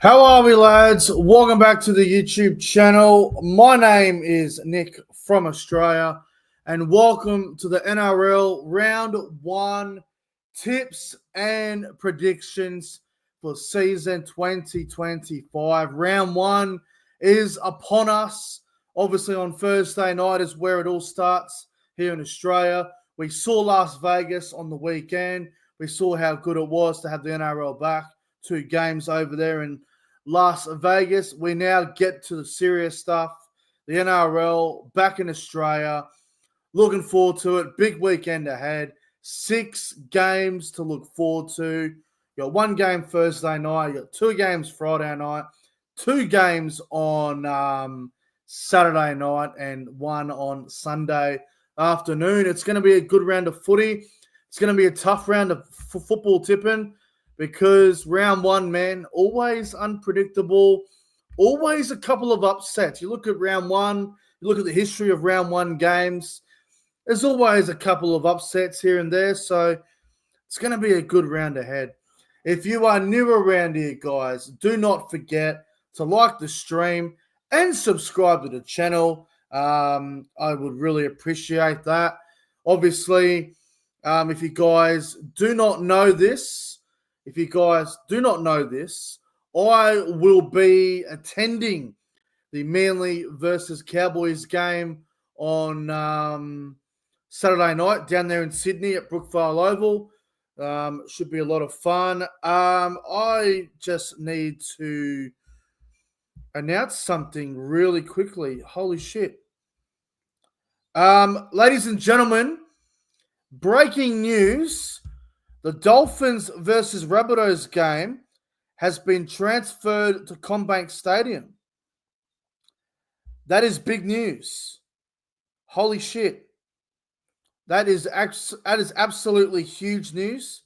How are we, lads? Welcome back to the YouTube channel. My name is Nick from Australia, and welcome to the NRL Round 1 tips and predictions for season 2025. Round 1 is upon us. Obviously, on Thursday night is where it all starts here in Australia. We saw Las Vegas on the weekend. We saw how good it was to have the NRL back. 2 games over there in Las Vegas. We now get to the serious stuff. The NRL back in Australia. Looking forward to it. Big weekend ahead. 6 games to look forward to. You got 1 game Thursday night. You got 2 games Friday night. 2 games on Saturday night and 1 on Sunday afternoon. It's going to be a good round of footy. It's going to be a tough round of football tipping. Because round 1, man, always unpredictable, always a couple of upsets. You look at round 1, you look at the history of round 1 games, there's always a couple of upsets here and there, so it's going to be a good round ahead. If you are new around here, guys, do not forget to like the stream and subscribe to the channel. I would really appreciate that. Obviously, if you guys do not know this, I will be attending the Manly versus Cowboys game on Saturday night down there in Sydney at Brookvale Oval. Should be a lot of fun. I just need to announce something really quickly. Holy shit. Ladies and gentlemen, breaking news. The Dolphins versus Rabbitohs game has been transferred to CommBank Stadium. That is big news. Holy shit. That is absolutely huge news.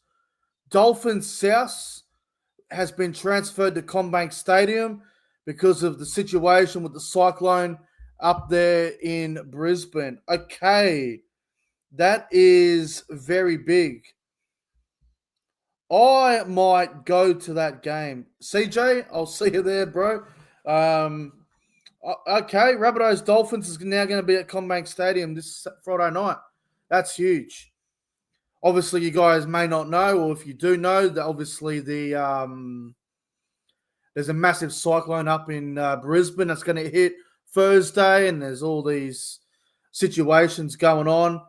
Dolphins South has been transferred to CommBank Stadium because of the situation with the cyclone up there in Brisbane. Okay. That is very big. I might go to that game. CJ, I'll see you there, bro. Okay, Rabbitohs Dolphins is now going to be at CommBank Stadium this Friday night. That's huge. Obviously, you guys may not know, or if you do know, that obviously there's a massive cyclone up in Brisbane that's going to hit Thursday, and there's all these situations going on.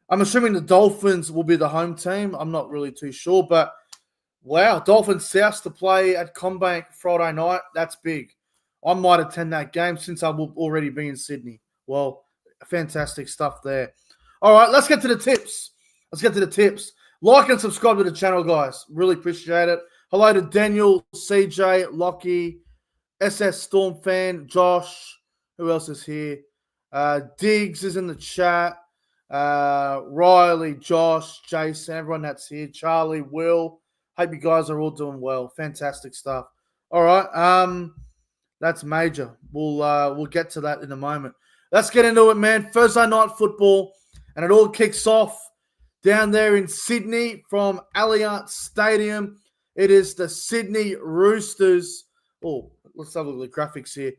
I'm assuming the Dolphins will be the home team. I'm not really too sure, but wow, Dolphins South to play at CommBank Friday night. That's big. I might attend that game since I will already be in Sydney. Well, fantastic stuff there. All right, let's get to the tips. Like and subscribe to the channel, guys. Really appreciate it. Hello to Daniel, CJ, Lockie, SS Storm fan, Josh. Who else is here? Diggs is in the chat. Riley, Josh, Jason, everyone that's here. Charlie, Will. Hope you guys are all doing well. Fantastic stuff. All right. That's major. We'll get to that in a moment. Let's get into it, man. Thursday night football, and it all kicks off down there in Sydney from Allianz Stadium. It is the Sydney Roosters. Oh, let's have a look at the graphics here.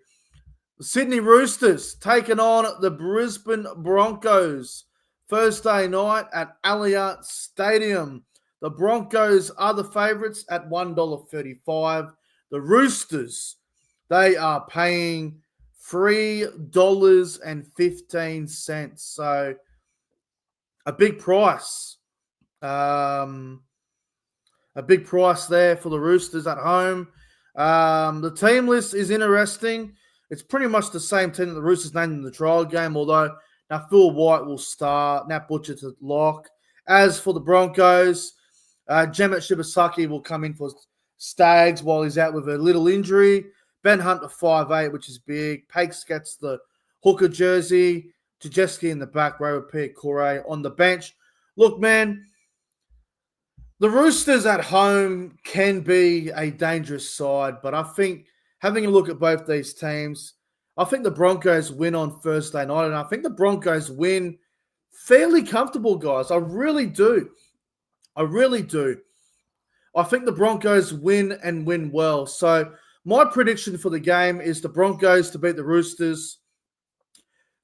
The Sydney Roosters taking on the Brisbane Broncos Thursday night at Allianz Stadium. The Broncos are the favourites at $1.35. The Roosters, they are paying $3.15. So a big price. A big price there for the Roosters at home. The team list is interesting. It's pretty much the same team that the Roosters named in the trial game, although now Phil White will start, Nat Butcher to lock. As for the Broncos, Jemet Shibasaki will come in for Stags while he's out with a little injury. Ben Hunt to 5'8", which is big. Pakes gets the hooker jersey. Jajeski in the back row with Pierre Corre on the bench. Look, man, the Roosters at home can be a dangerous side, but I think having a look at both these teams, I think the Broncos win on Thursday night, and I think the Broncos win fairly comfortable, guys. I really do. I think the Broncos win and win well. So My prediction for the game is the Broncos to beat the Roosters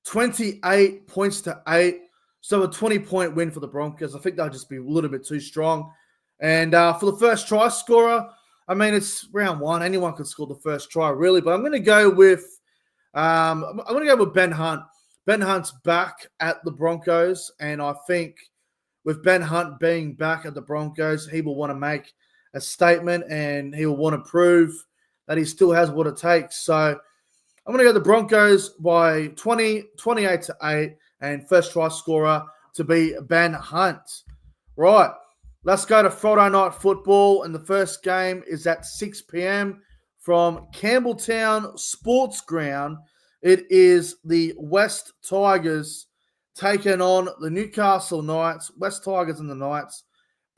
28 points to 8. So a 20-point win for the Broncos. I think they'll just be a little bit too strong. And for the first try scorer, I mean, it's round one. Anyone can score the first try, really. But I'm going to go with Ben Hunt. Ben Hunt's back at the Broncos, and I think with Ben Hunt being back at the Broncos, he will want to make a statement, and he will want to prove that he still has what it takes. So I'm going to go the Broncos by 28 to 8, and first try scorer to be Ben Hunt. Right, let's go to Friday Night Football, and the first game is at 6 p.m. from Campbelltown Sports Ground. It is the West Tigers taking on the Newcastle Knights. West Tigers and the Knights.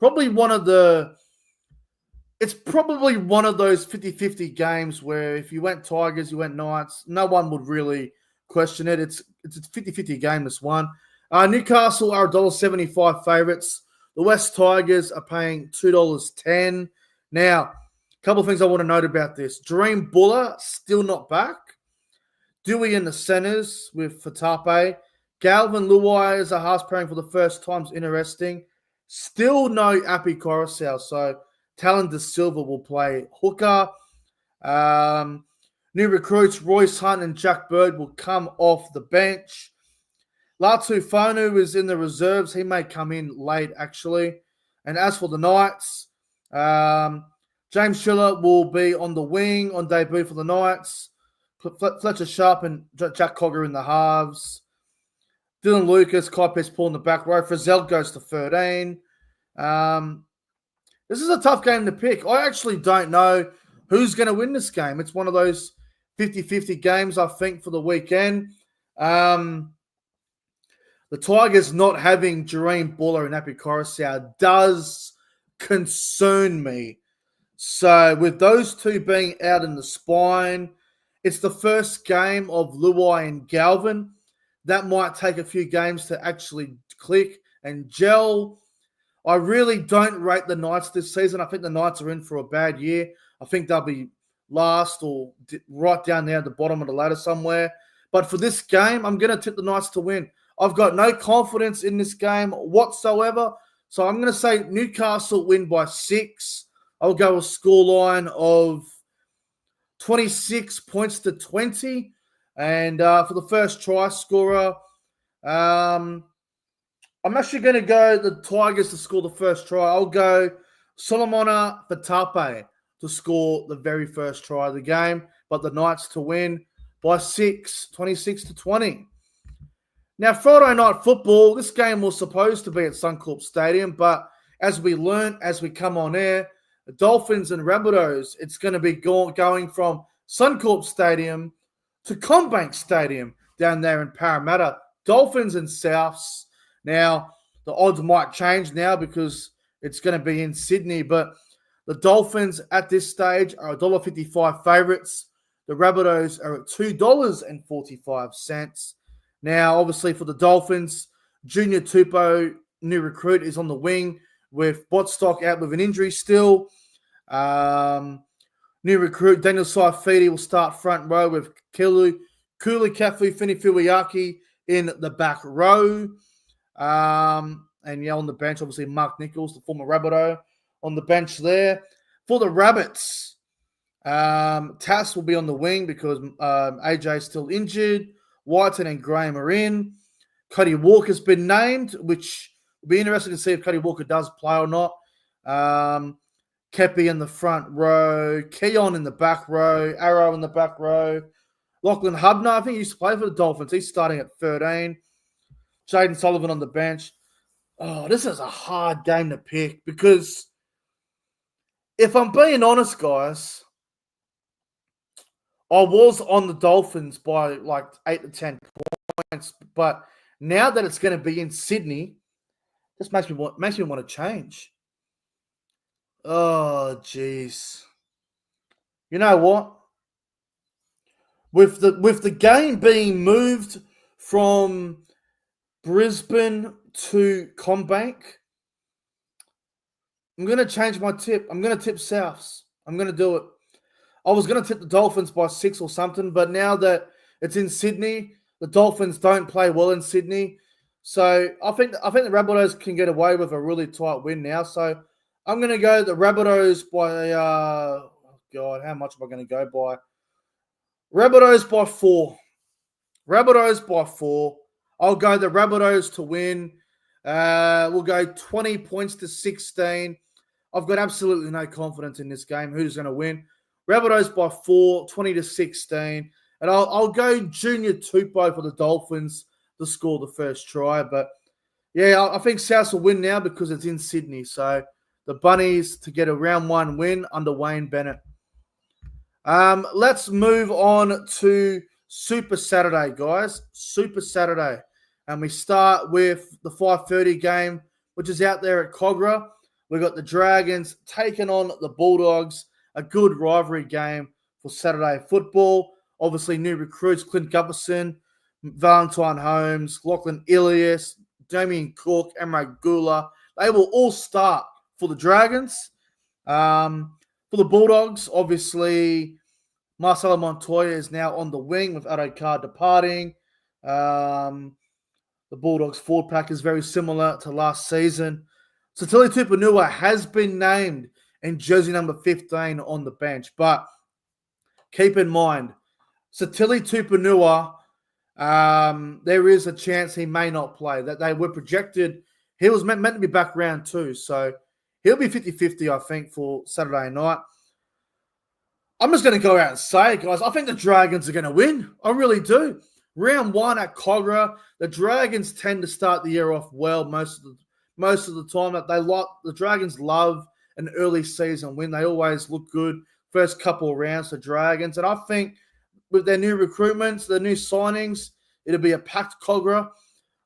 It's probably one of those 50-50 games where if you went Tigers, you went Knights, no one would really question it. It's a 50-50 game, this one. Newcastle are $1.75 favourites. The West Tigers are paying $2.10. Now, a couple of things I want to note about this. Dream Buller still not back. Dewey in the centres with Fatape. Galvin Luai as a half pairing for the first time is interesting. Still no Api Coruscant, so Talon De Silva will play hooker. New recruits Royce Hunt and Jack Bird will come off the bench. Latu Fonu is in the reserves. He may come in late, actually. And as for the Knights, James Schiller will be on the wing on debut for the Knights. Fletcher Sharp and Jack Cogger in the halves. Dylan Lucas, Kai Paul in the back row. Frizzell goes to 13. This is a tough game to pick. I actually don't know who's going to win this game. It's one of those 50-50 games, I think, for the weekend. The Tigers not having Jareen Buller and Api Coruscant does concern me. So with those two being out in the spine, it's the first game of Luai and Galvin. That might take a few games to actually click and gel. I really don't rate the Knights this season. I think the Knights are in for a bad year. I think they'll be last or right down there at the bottom of the ladder somewhere. But for this game, I'm going to tip the Knights to win. I've got no confidence in this game whatsoever. So I'm going to say Newcastle win by 6. I'll go a scoreline of 26 points to 20. And for the first try scorer, I'm actually going to go the Tigers to score the first try. I'll go Solomona Fatape to score the very first try of the game, but the Knights to win by 6, 26 to 20. Now, Friday Night Football, this game was supposed to be at Suncorp Stadium, but as we learned as we come on air, the Dolphins and Rabbitohs, it's going to be going from Suncorp Stadium to CommBank Stadium down there in Parramatta. Dolphins and Souths. Now, the odds might change now because it's going to be in Sydney, but the Dolphins at this stage are $1.55 favourites. The Rabbitohs are at $2.45. Now, obviously for the Dolphins, Junior Tupou, new recruit, is on the wing with Botstock out with an injury still. New recruit Daniel Saifidi will start front row with Kuli Kafu, Fini Fuiaki in the back row. And on the bench, obviously Mark Nichols, the former Rabbitoh, on the bench there. For the Rabbits, Tass will be on the wing because AJ is still injured. Whiten and Graham are in. Cody Walker's been named, which will be interesting to see if Cody Walker does play or not. Kepi in the front row. Keon in the back row. Arrow in the back row. Lachlan Hubner, I think he used to play for the Dolphins. He's starting at 13. Jaden Sullivan on the bench. Oh, this is a hard game to pick because if I'm being honest, guys, I was on the Dolphins by like 8 to 10 points, but now that it's going to be in Sydney, this makes me want to change. Oh, jeez. You know what? With the game being moved from Brisbane to CommBank, I'm going to change my tip. I'm going to tip Souths. I'm going to do it. I was going to tip the Dolphins by 6 or something, but now that it's in Sydney, the Dolphins don't play well in Sydney. So I think the Rabbitohs can get away with a really tight win now. So I'm going to go the Rabbitohs by, how much am I going to go by? Rabbitohs by 4. Rabbitohs by 4. I'll go the Rabbitohs to win. We'll go 20 points to 16. I've got absolutely no confidence in this game. Who's going to win? Rabbitohs by 4, 20 to 16. And I'll go Junior Tupou for the Dolphins to score the first try. But, yeah, I think South will win now because it's in Sydney. So the Bunnies to get a round 1 win under Wayne Bennett. Let's move on to Super Saturday, guys. Super Saturday. And we start with the 5:30 game, which is out there at Cogra. We've got the Dragons taking on the Bulldogs. A good rivalry game for Saturday football. Obviously, new recruits, Clint Gutherson, Valentine Holmes, Lachlan Ilias, Damien Cook, Emre Gula. They will all start for the Dragons. For the Bulldogs, obviously, Marcelo Montoya is now on the wing with Adokar departing. The Bulldogs forward pack is very similar to last season. Satili Tupanua has been named in jersey number 15 on the bench. But keep in mind, Satili Tupanua, there is a chance he may not play. That they were projected. He was meant to be back round 2. So he'll be 50-50, I think, for Saturday night. I'm just going to go out and say it, guys. I think the Dragons are going to win. I really do. Round 1 at Cogra, the Dragons tend to start the year off well most of the time. That the Dragons love an early season win. They always look good first couple of rounds for Dragons. And I think with their new recruitments, their new signings, it'll be a packed Cogra.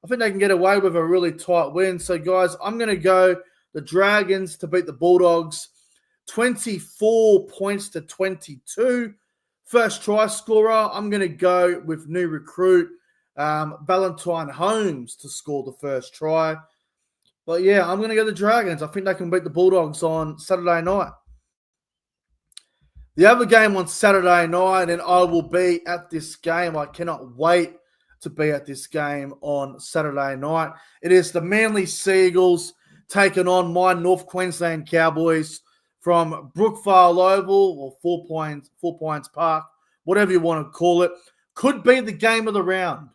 I think they can get away with a really tight win. So, guys, I'm going to go the Dragons to beat the Bulldogs 24 points to 22. First try scorer, I'm going to go with new recruit Valentine Holmes to score the first try. But, yeah, I'm going to go the Dragons. I think they can beat the Bulldogs on Saturday night. The other game on Saturday night, and I will be at this game. I cannot wait to be at this game on Saturday night. It is the Manly Seagulls taking on my North Queensland Cowboys from Brookvale Oval or Four Points Park, whatever you want to call it. Could be the game of the round.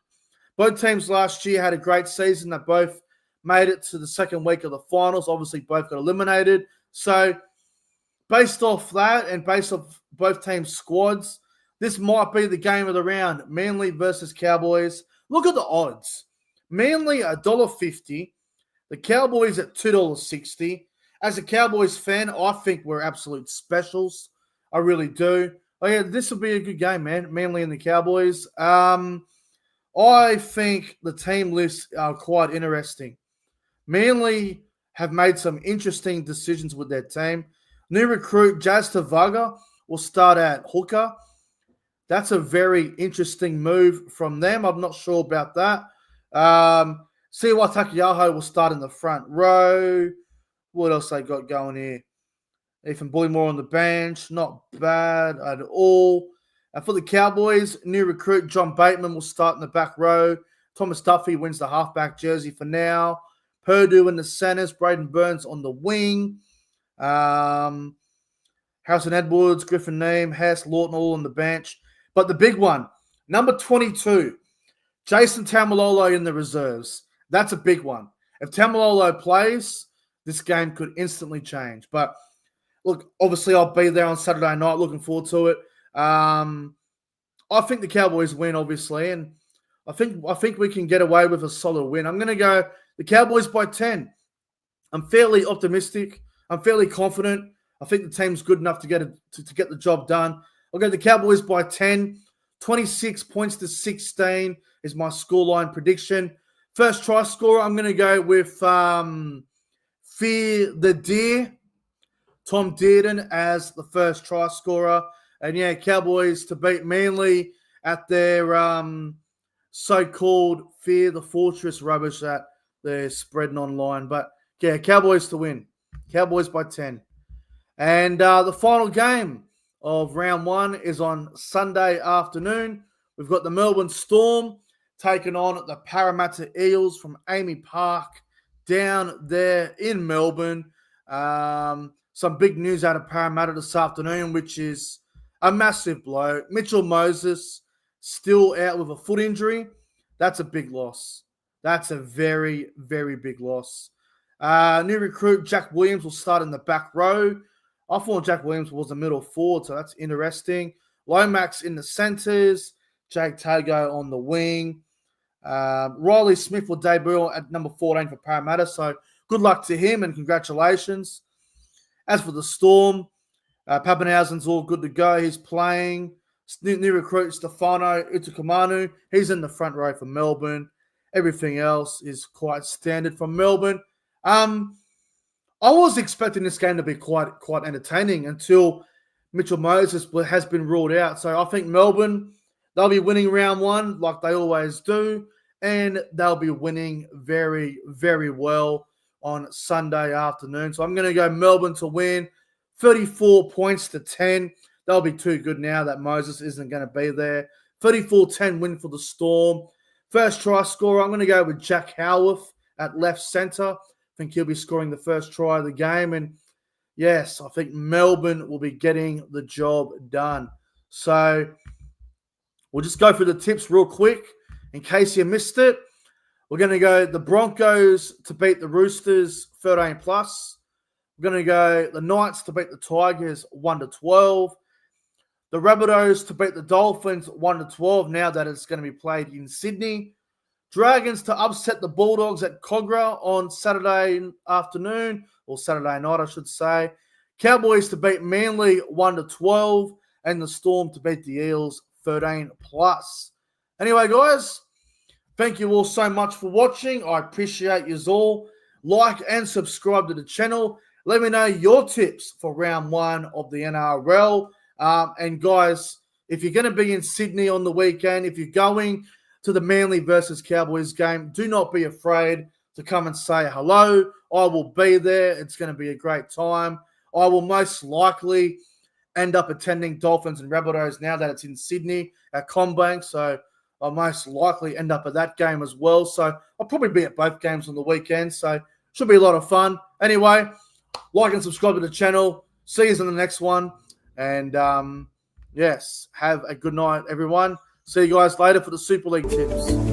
Both teams last year had a great season. They both made it to the second week of the finals. Obviously, both got eliminated. So, based off that and based off both teams' squads, this might be the game of the round. Manly versus Cowboys. Look at the odds. Manly $1.50. The Cowboys at $2.60. As a Cowboys fan, I think we're absolute specials. I really do. Oh, yeah, this will be a good game, man. Manly and the Cowboys. I think the team lists are quite interesting. Manly have made some interesting decisions with their team. New recruit Jazz Tavaga will start at hooker. That's a very interesting move from them. I'm not sure about that. Siwa Takiyaho will start in the front row. What else they got going here? Ethan Bullymore on the bench. Not bad at all. For the Cowboys, new recruit John Bateman will start in the back row. Thomas Duffy wins the halfback jersey for now. Purdue in the centers. Braden Burns on the wing. Harrison Edwards, Griffin Neame, Hess, Lawton all on the bench. But the big one, number 22, Jason Taumalolo in the reserves. That's a big one. If Taumalolo plays, this game could instantly change. But look, obviously I'll be there on Saturday night. Looking forward to it. I think the Cowboys win, obviously, and I think we can get away with a solid win. I'm going to go the Cowboys by 10. I'm fairly optimistic. I'm fairly confident. I think the team's good enough to get the job done. I'll go the Cowboys by 10. 26 points to 16 is my scoreline prediction. First try scorer, I'm going to go with Fear the Deer, Tom Dearden as the first try scorer. And, yeah, Cowboys to beat Manly at their so-called Fear the Fortress rubbish that they're spreading online. But, yeah, Cowboys to win. Cowboys by 10. And the final game of round one is on Sunday afternoon. We've got the Melbourne Storm taking on the Parramatta Eels from Amy Park down there in Melbourne. Some big news out of Parramatta this afternoon, which is a massive blow. Mitchell Moses still out with a foot injury. That's a big loss. That's a very, very big loss. New recruit Jack Williams will start in the back row. I thought Jack Williams was a middle forward, so that's interesting. Lomax in the centres. Jake Tago on the wing. Riley Smith will debut at number 14 for Parramatta, so good luck to him and congratulations. As for the Storm, Pappenhausen's all good to go. He's playing. New recruit Stefano Utokumanu. He's in the front row for Melbourne. Everything else is quite standard from Melbourne. I was expecting this game to be quite entertaining until Mitchell Moses has been ruled out. So I think Melbourne, they'll be winning round one like they always do, and they'll be winning very, very well on Sunday afternoon. So I'm going to go Melbourne to win 34 points to 10. They'll be too good now that Moses isn't going to be there. 34-10 win for the Storm. First try scorer, I'm going to go with Jack Howarth at left centre. I think he'll be scoring the first try of the game. And yes, I think Melbourne will be getting the job done. So we'll just go through the tips real quick in case you missed it. We're going to go the Broncos to beat the Roosters 13+. We're going to go the Knights to beat the Tigers 1-12. The Rabbitohs to beat the Dolphins 1-12 now that it's going to be played in Sydney. Dragons to upset the Bulldogs at Cogra on Saturday afternoon, or Saturday night, I should say. Cowboys to beat Manly 1-12, and the Storm to beat the Eels 13+. Anyway, guys, thank you all so much for watching. I appreciate you all. Like and subscribe to the channel. Let me know your tips for round one of the NRL. And guys, if you're going to be in Sydney on the weekend, if you're going to the Manly versus Cowboys game, do not be afraid to come and say hello. I will be there. It's going to be a great time. I will most likely end up attending Dolphins and Rabbitohs now that it's in Sydney at CommBank. So I'll most likely end up at that game as well. So I'll probably be at both games on the weekend. So should be a lot of fun. Anyway, like and subscribe to the channel. See you in the next one. And yes, have a good night, everyone. See you guys later for the Super League tips.